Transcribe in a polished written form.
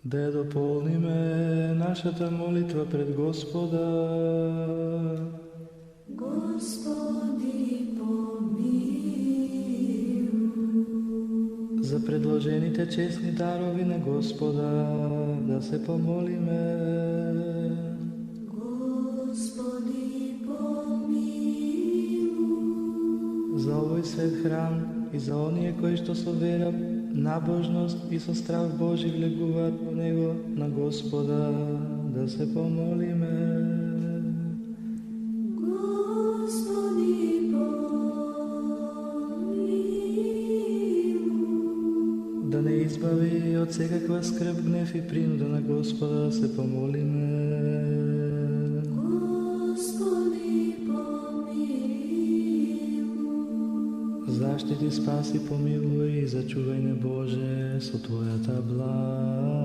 да ја дополниме нашата молитва пред Господа. Господи, помилуј. За предложените честни дарови на Господа да се помолиме. Господи, помилуј. За овој свет храм и за оние кои што со вера, набожност и со страх Божи влегуваат во него, на Господа да се помолиме. Господи, помилуј. Да не избави од секаква скрб, гнев и принуда, на Господа да се помолиме. Господи, помилуј. Заштити, спаси, помилуј и зачувај не Боже со Твојата благост.